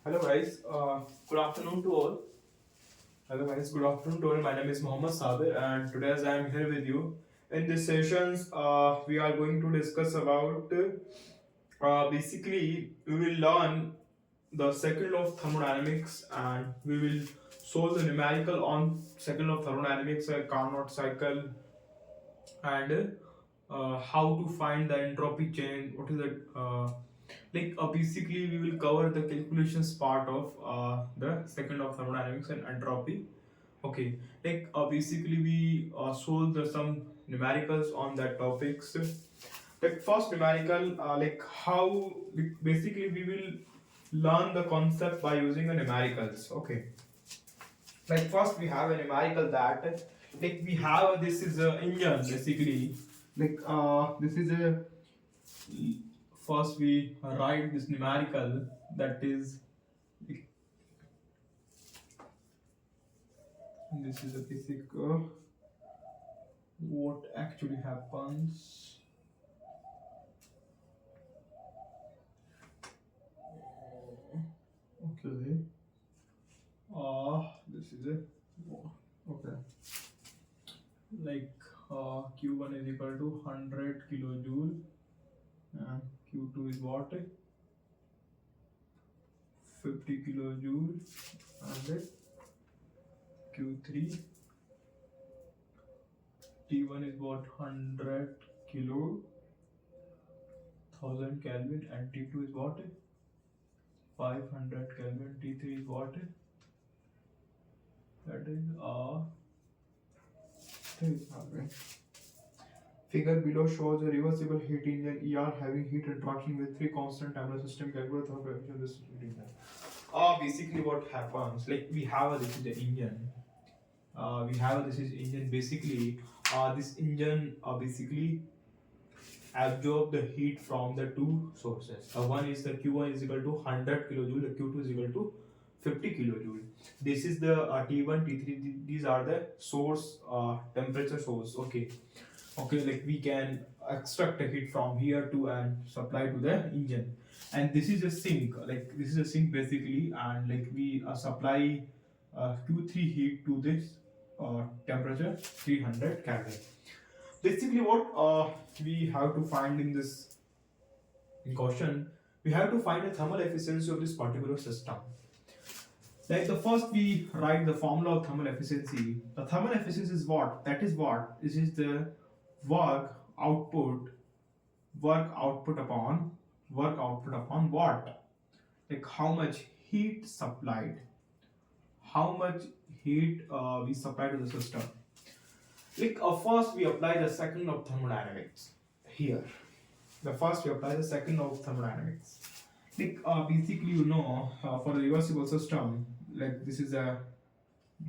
Hello guys, good afternoon to all. Hello guys, good afternoon to all. My name is Mohammed Sabir and today as I am here with you. In this sessions, we are going to discuss about basically we will learn the second law of thermodynamics and we will solve the numerical on second law of thermodynamics, Carnot cycle and how to find the entropy change. What is it? Basically we will cover the calculations part of the second of thermodynamics and entropy. Okay, basically we solve the some numericals on that topics. Like first numerical, like how basically we will learn the concept by using a numericals. Okay, like first we have a numerical that we have this is a engine basically. This is a first we write this numerical that is this is a basic what actually happens. Okay, this is a okay, q1 is equal to 100 kilojoule and q2 is what, 50 kilojoule, and q3 T1 is what, 100 kilo 1000 Kelvin, and T2 is what, 500 Kelvin. T3 is what, that is 3000. Figure below shows a reversible heat engine ER having heat interaction with three constant temperature system. Calculate the coefficient of this heat engine. Basically what happens, like we have this is the engine. We have this is engine basically. This engine basically absorb the heat from the two sources. One is the Q1 is equal to 100 kilojoule, the Q2 is equal to 50 kilojoule. This is the T1, T3. These are the source temperature source. Okay, like we can extract the heat from here to and supply to the engine. And this is a sink. Like this is a sink basically, and like we supply Q3 heat to this temperature 300 Kelvin. Basically what we have to find in this question, we have to find the thermal efficiency of this particular system. Like the first we write the formula of thermal efficiency. The thermal efficiency is what, that is what, this is the work output upon what, like how much heat supplied, how much heat we supply to the system. Like first we apply the second law of thermodynamics here. The first we apply the second law of thermodynamics. Basically for the reversible system, like this is a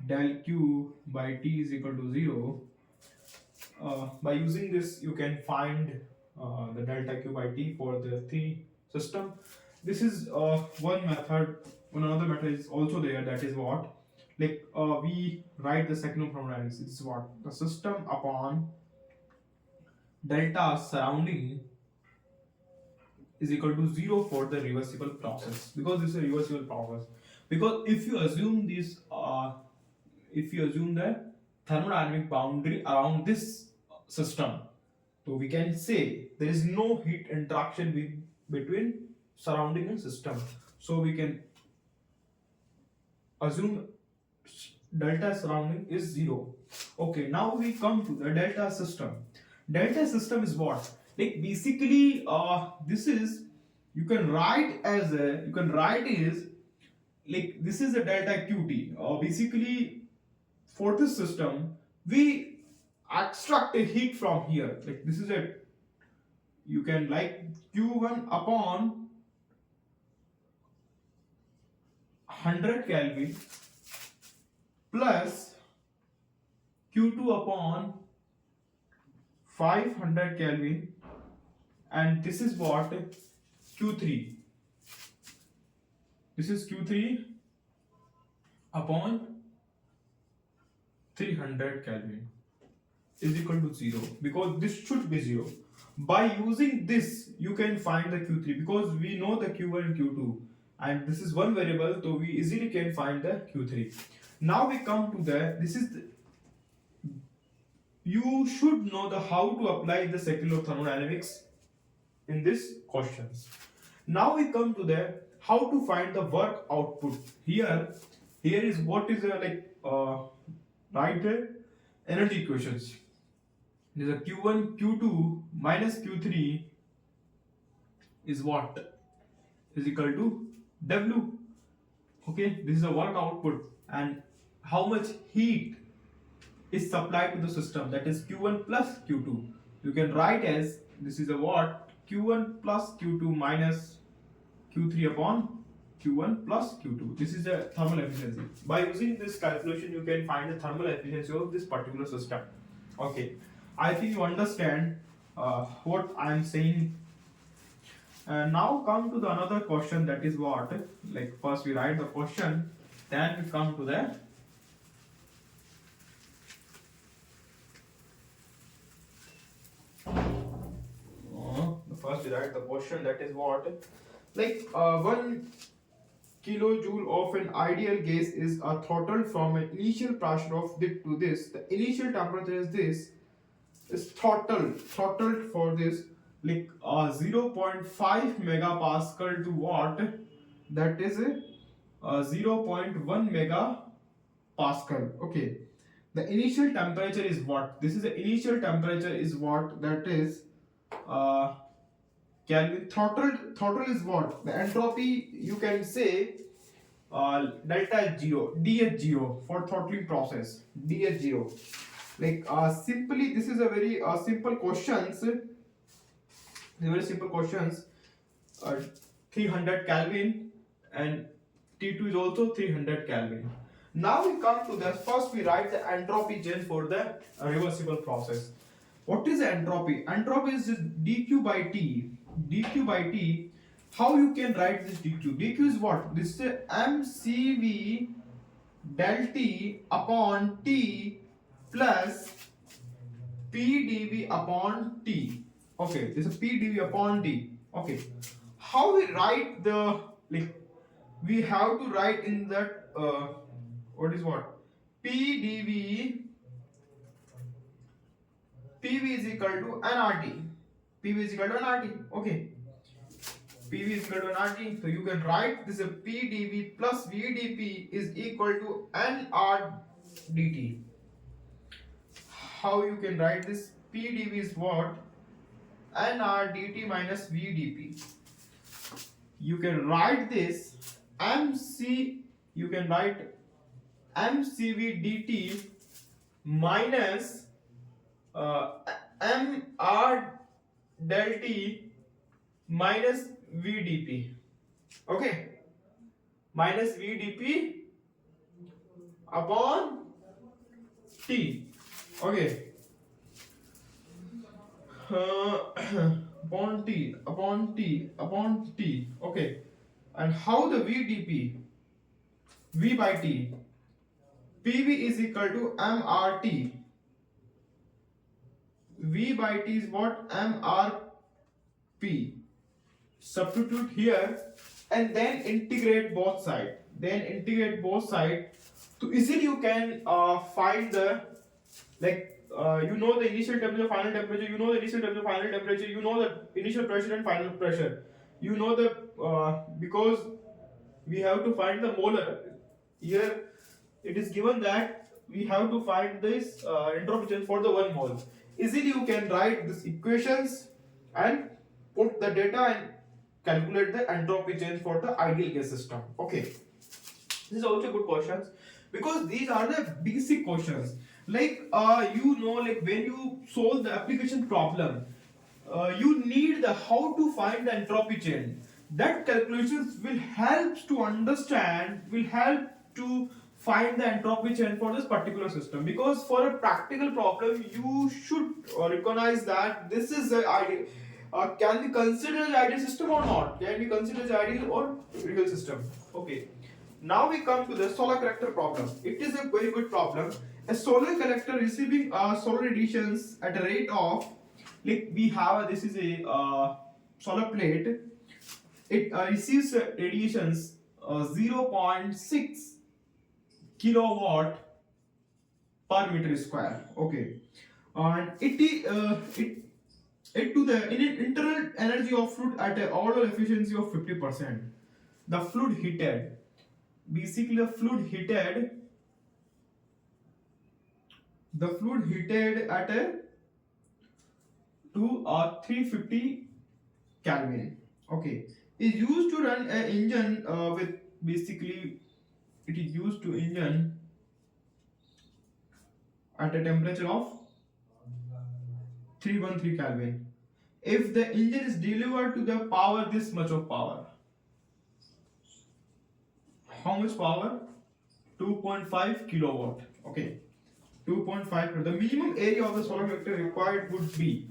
del q by t is equal to 0. By using this you can find the delta q by t for the three system. This is one method. Another method is also there, that is what, we write the second law of thermodynamics. This is what, the system upon delta surrounding is equal to 0 for the reversible process, because this is a reversible process. Because if you assume this if you assume the thermodynamic boundary around this system, so we can say there is no heat interaction between surrounding and system, so we can assume delta surrounding is 0. Okay, now we come to the delta system. Delta system is what, like basically this is, you can write as a, you can write is like this is a delta qt. Basically for this system we extract a heat from here, like this is a, you can like q1 upon 100 Kelvin plus q2 upon 500 Kelvin, and this is what, q3, this is q3 upon 300 Kelvin is equal to 0, because this should be 0. By using this you can find the q3, because we know the q1 and q2, and this is one variable, so we easily can find the Q3. Now we come to you should know the how to apply the second law of thermodynamics in this questions. Now we come to the how to find the work output. Here is what is write the energy equations. There is a Q1 Q2 minus Q3 is what is equal to W. Okay, this is a work output, and how much heat is supplied to the system, that is Q1 plus Q2. You can write as this is a what Q1 plus Q2 minus Q3 upon Q1 plus Q2. This is the thermal efficiency. By using this calculation, you can find the thermal efficiency of this particular system. Okay, I think you understand what I am saying. Now come to the another question, that is what, like first we write the question, then we come to the first we write the question, that is what, like 1 kilojoule of an ideal gas is throttled from an initial pressure of this to this. The initial temperature is this, is throttled for this, like 0.5 megapascal to what, that is 0.1 megapascal. Okay, the initial temperature is what, this is the initial temperature is what, that is Kelvin. Throttle is what, the entropy you can say delta Go, dHgo for throttling process, dHgo. Like simply this is a very simple questions, very simple questions. 300 Kelvin and T2 is also 300 Kelvin. Now we come to the first we write the entropy change for the reversible process. What is the entropy? Entropy is just dq by t. dq by t. How you can write this dq? dq is what? This is mcv del t upon t plus pdv upon t. Okay, this is pdv upon t. Okay, how we write the, like we have to write in that what is what, pdv, pv is equal to nRT, pv is equal to nRT. Okay, pv is equal to nRT, so you can write this pdv plus vdp is equal to nRdt. How you can write this? pdv is what, nRdt minus vdp. You can write this you can write mcv dt minus mr del t minus vdp. Okay, minus vdp upon t. Okay, upon t. Okay, and how the vdp, v by t, pv is equal to mrt, v by t is what, mrp. Substitute here and then integrate both sides, so easily you can find the, like you know the initial temperature, final temperature, you know the initial temperature, final temperature, you know the initial pressure and final pressure, you know the because we have to find the molar. Here it is given that we have to find this entropy change for the 1 mole. Easily you can write these equations and put the data and calculate the entropy change for the ideal gas system. Okay, this is also good questions because these are the basic questions. Like you know, like when you solve the application problem, you need the how to find the entropy change. That calculations will help to understand, will help to find the entropy change for this particular system, because for a practical problem you should recognize that this is the ideal. Can we consider the ideal system or not? Can we consider the ideal or real system? Okay. Now we come to the solar collector problem. It is a very good problem. A solar collector receiving solar radiations at a rate of, like we have this is a solar plate. it receives radiations 0. 0.6 kilowatt per meter square. Okay, and it to the in an internal energy of fluid at a overall efficiency of 50%. The fluid heated, basically the fluid heated at a to 350 Kelvin. Okay, is used to run an engine with basically it is used to engine at a temperature of 313 Kelvin. If the engine is delivered to the power this much of power, how much power? 2.5 kilowatt. Okay, 2.5. The minimum area of the solar reactor required would be.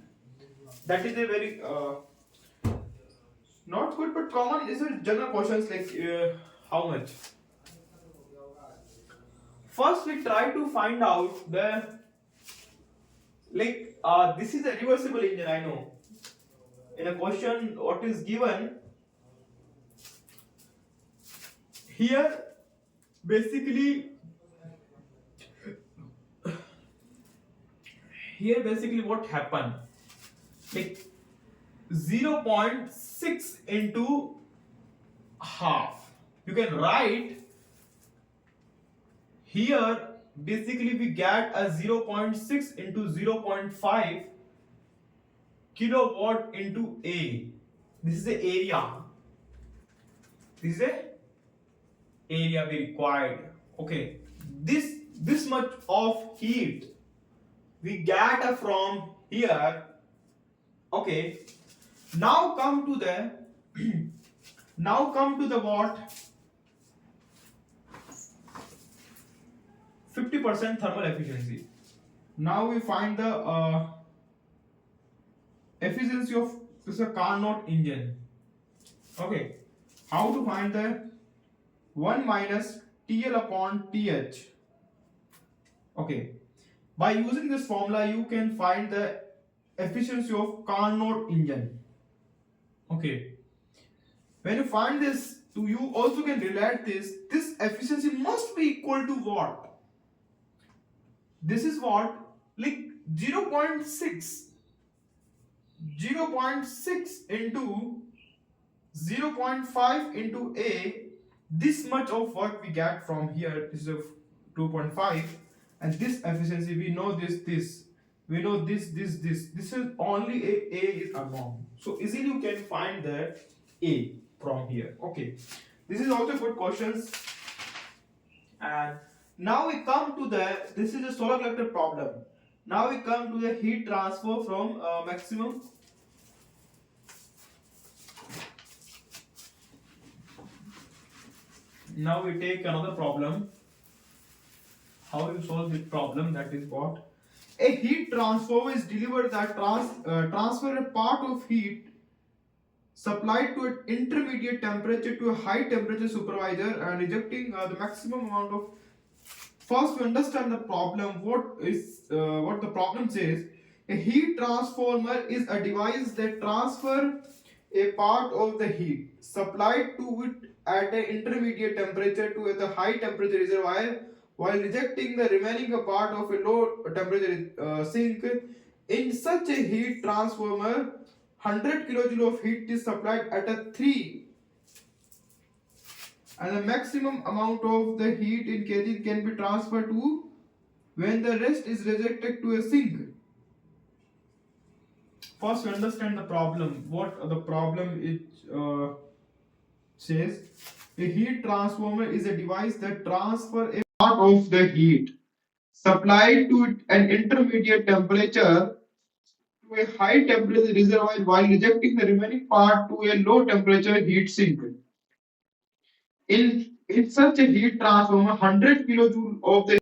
That is a very not good but common. Is a general questions like how much. First, we try to find out the like this is a reversible engine. I know. In a question, what is given here, basically what happened like 0.6 into half. You can write here basically we get a 0.6 into 0.5 kilowatt into A. This is the area. This is the area we required. Okay, this much of heat we get from here. Okay, now come to the what 50% thermal efficiency. Now we find the efficiency of this is a Carnot engine. Okay, how to find the 1 minus TL upon TH. Okay, by using this formula you can find the efficiency of Carnot engine. Okay, when you find this, you also can relate this. This efficiency must be equal to what? This is what like 0.6 into 0.5 into A. This much of what we get from here is of 2.5, and this efficiency we know this we know this is only A is unknown, so easily you can find the A from here. Okay, this is also good questions. And now we come to this is a solar collector problem. Now we come to the heat transfer from maximum. Now we take another problem. How you solve this problem? That is what a heat transformer is delivered that transfer a part of heat supplied to an intermediate temperature to a high temperature supervisor and rejecting the maximum amount of. First, we understand the problem. What the problem says? A heat transformer is a device that transfer a part of the heat supplied to it at an intermediate temperature to the high temperature reservoir while rejecting the remaining part of a low temperature sink. In such a heat transformer, 100 kilojoule of heat is supplied at a 3, and the maximum amount of the heat in kg can be transferred to when the rest is rejected to a sink. First, we understand the problem. What the problem it says? A heat transformer is a device that transfers a part of the heat supplied to an intermediate temperature to a high temperature reservoir while rejecting the remaining part to a low temperature heat sink. In such a heat transformer, 100 kilojoule of the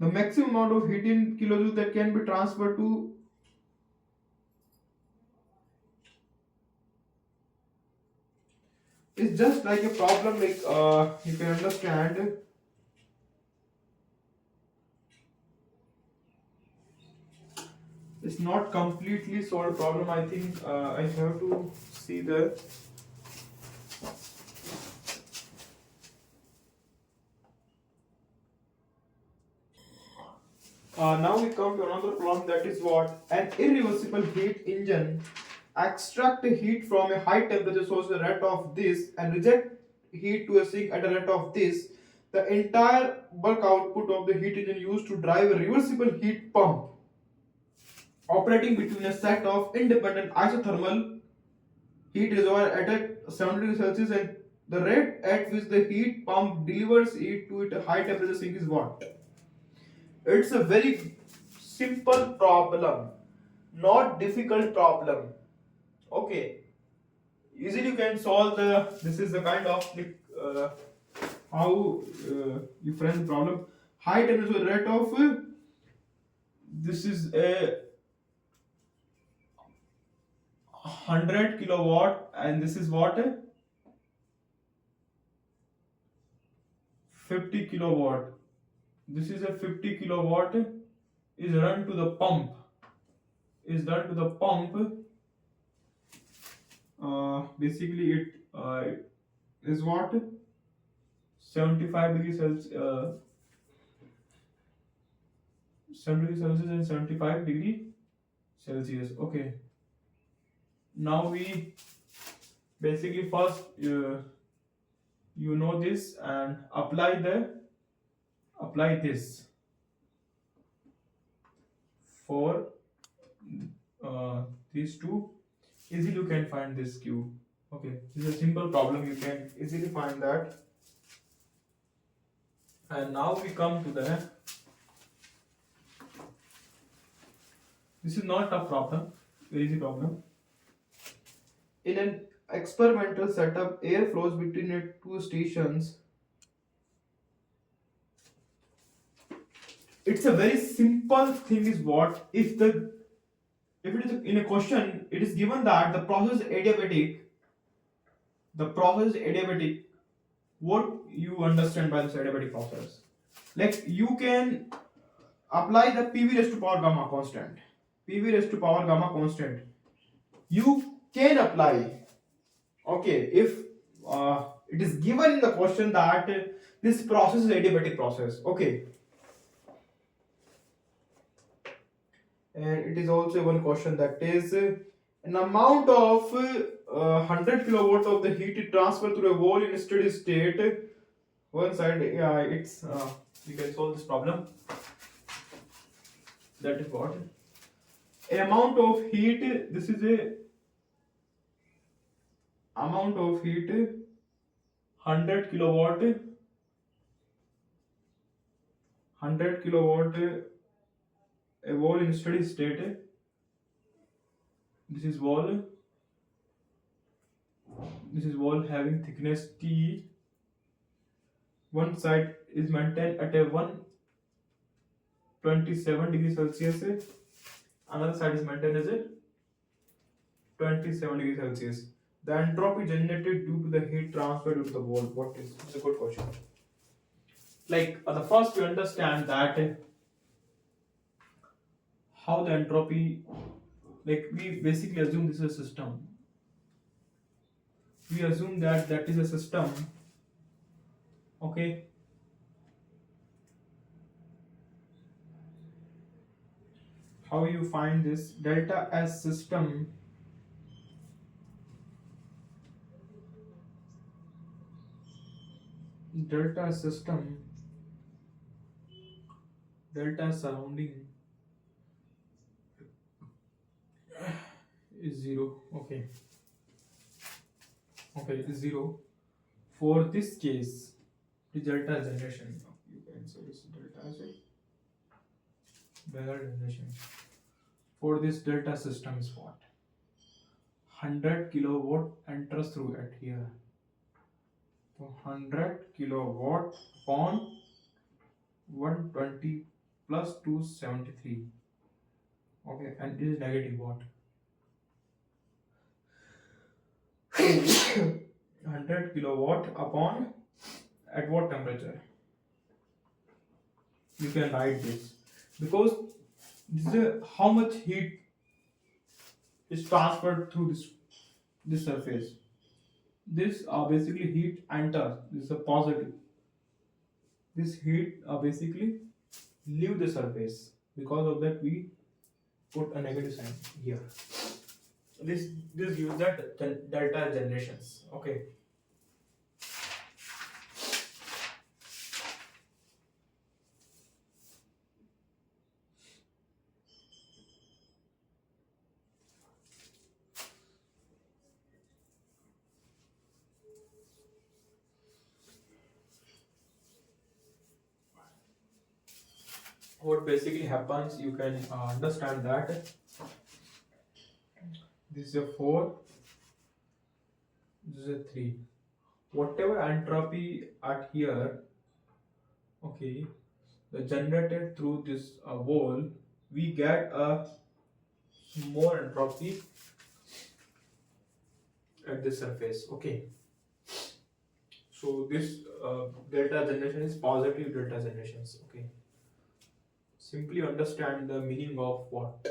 maximum amount of heat in kilojoule that can be transferred to It's just like a problem, like you can understand. It's not completely solved problem. I think I have to see the. Now we come to another problem, that is what an irreversible heat engine extract heat from a high temperature source at a rate of this and reject heat to a sink at a rate of this. The entire work output of the heat engine used to drive a reversible heat pump operating between a set of independent isothermal heat reservoir at a 70 degrees Celsius, and the rate at which the heat pump delivers heat to its high temperature sink is what? It's a very simple problem, not difficult problem. Okay, easily you can solve the. This is the kind of like, how you frame the problem. High temperature rate of this is a 100 kilowatt, and this is what 50 kilowatt. This is a 50 kilowatt is run to the pump. Is done to the pump. Basically, it is what 75 degrees Celsius, 70 degrees Celsius and 75 degree Celsius. Okay. Now we basically first you know this and apply this for these two. Easily you can find this Q. Okay, this is a simple problem, you can easily find that. And now we come to the, this is not a problem, very easy problem. In an experimental setup, air flows between the two stations. It's a very simple thing is what if it is in a question, it is given that the process is adiabatic. The process is adiabatic. What you understand by this adiabatic process? Like you can apply the PV raised to power gamma constant. PV raised to power gamma constant. You can apply. Okay, if it is given in the question that this process is adiabatic process. Okay. And it is also one question that is an amount of 100 kilowatt of the heat is transferred through a wall in a steady state. One side, yeah, it's you can solve this problem. That is what an amount of heat. This is a amount of heat 100 kilowatt. 100 kilowatt a wall in steady state. This is wall. This is wall having thickness T. One side is maintained at a 127 degrees Celsius. Another side is maintained as a 27 degrees Celsius. The entropy generated due to the heat transfer due to the wall. What is? It's a good question. Like the first we understand that how the entropy, like we basically assume this is a system. We assume that that is a system. Okay. How you find this delta S system? Delta system, delta surrounding is 0. Okay. Okay, it is 0. For this case, the delta generation, you can say this delta as a Bell generation. For this delta system is what? 100 kilowatt enters through it here. So 100 kilowatt upon 120 plus 273. Okay, and this is negative watt. 100 kilowatt upon at what temperature? You can write this because this is how much heat is transferred through this surface. This basically heat enters. This is a positive. This heat basically leave the surface. Because of that, we put a negative sign here. This gives that delta generations. Okay. What basically happens, you can understand that this is a 4, this is a 3. Whatever entropy at here, okay, the generated through this wall, we get a more entropy at the surface. Okay, so this delta generation is positive delta generations. Okay, simply understand the meaning of what.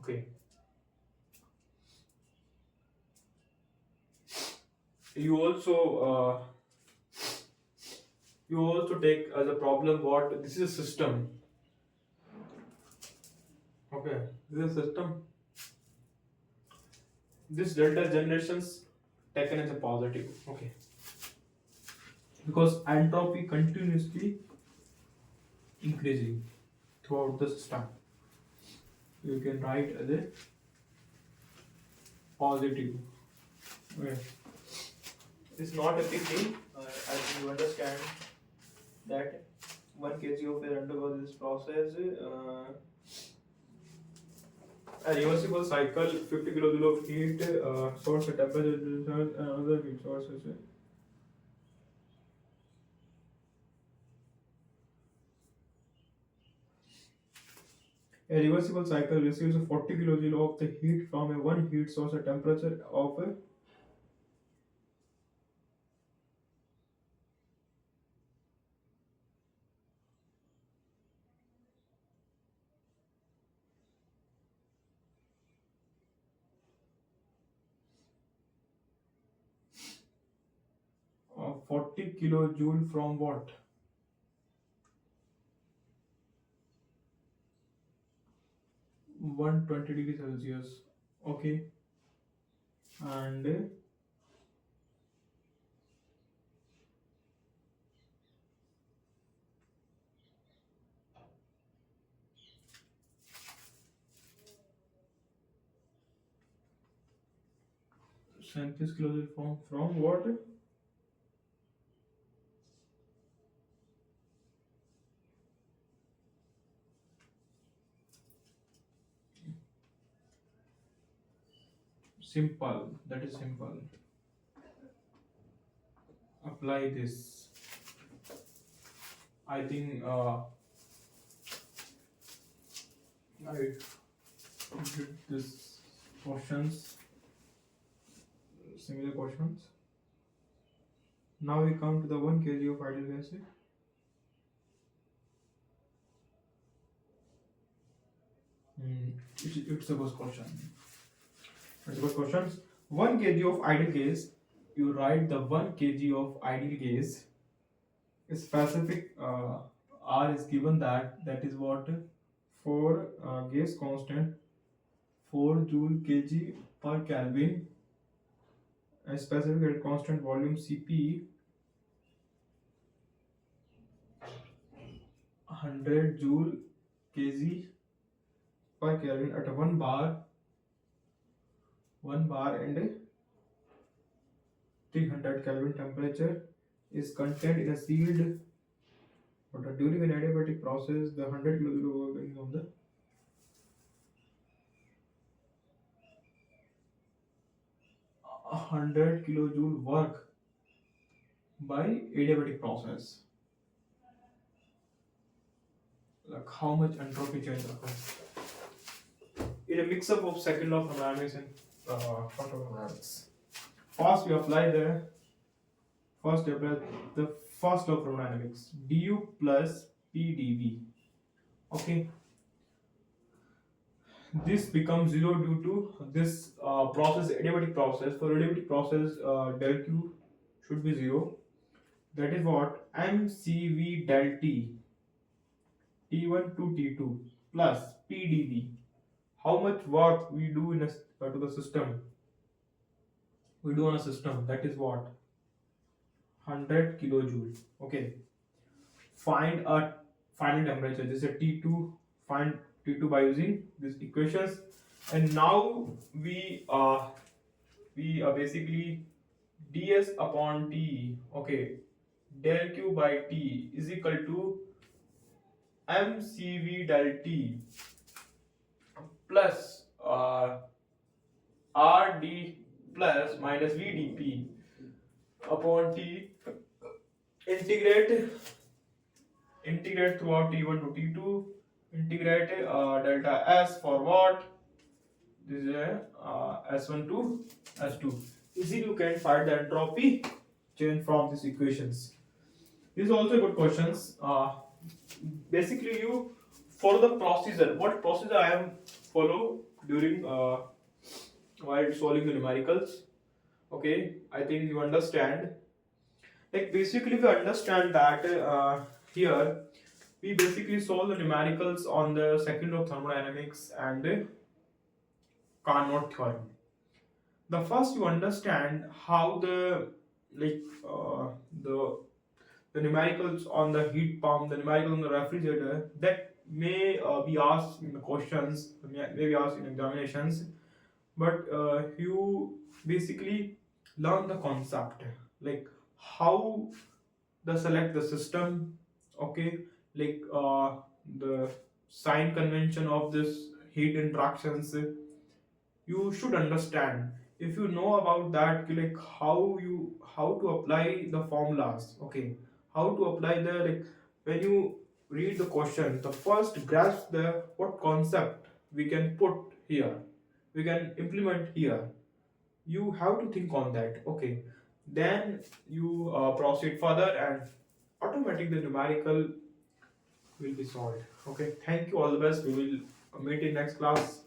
Okay, you also take as a problem what this is a system. Okay, this is a system. This delta generations taken as a positive. Okay, because entropy continuously increasing throughout the system, you can write as a positive. Okay. It's not a big deal, as you understand that 1 kg of air undergoes this process. A reversible cycle, 50 kilojoule of heat source at temperature, another heat source. A reversible cycle receives 40 kilojoule of the heat from a one heat source at temperature of 40 kilojoule from what? 120 degrees Celsius. Okay, and Sankis kilojoule from what? Simple. That is simple. Apply this. I think I did this questions, similar questions. Now we come to the 1 kg of ideal gas. It's a good question. It's a good question. 1 kg of ideal gas. You write the 1 kg of ideal gas. Specific R is given that is what for gas constant 4 joule kg per Kelvin. A specific constant volume Cp 100 joule kg per Kelvin at 1 bar and 300 Kelvin temperature is contained in a sealed water. During an adiabatic process, the 100 kilojoule working on the 100 kilojoule work by adiabatic process. Like how much entropy change occurs in a mix-up of second law of thermodynamics and first law of thermodynamics. First we apply the first we apply the first law of thermodynamics, du plus pdv. Okay, this becomes zero due to this process, adiabatic process. For adiabatic process, del q should be zero. That is what mcv del t, t1 to t2 plus pdv. How much work we do in to the system, we do on a system, that is what 100 kilojoule. Okay, find a final temperature. This is a T2. Find T2 by using these equations. And now we basically ds upon t. Okay, del q by t is equal to mcv del t plus rd plus minus vdp upon t. Integrate throughout t1 to t2, integrate delta s for what, this is s1 to s2. Easily you can find the entropy change from these equations. This is also a good questions. Basically you, for the procedure, what procedure I am follow during while solving the numericals. Okay, I think you understand. Like basically we understand that here we basically solve the numericals on the second law of thermodynamics and Carnot theorem. The first you understand how the like the numericals on the heat pump, the numericals on the refrigerator, that may be asked in the questions, may be asked in examinations, but you basically learn the concept, like how the select the system. Okay, like the sign convention of this heat interactions, you should understand. If you know about that, like how to apply the formulas. Okay, how to apply the, like when you read the question, the first grasp the what concept we can put here, we can implement here, you have to think on that. Okay, then you proceed further and automatically the numerical will be solved. Okay, thank you, all the best. We will meet in next class.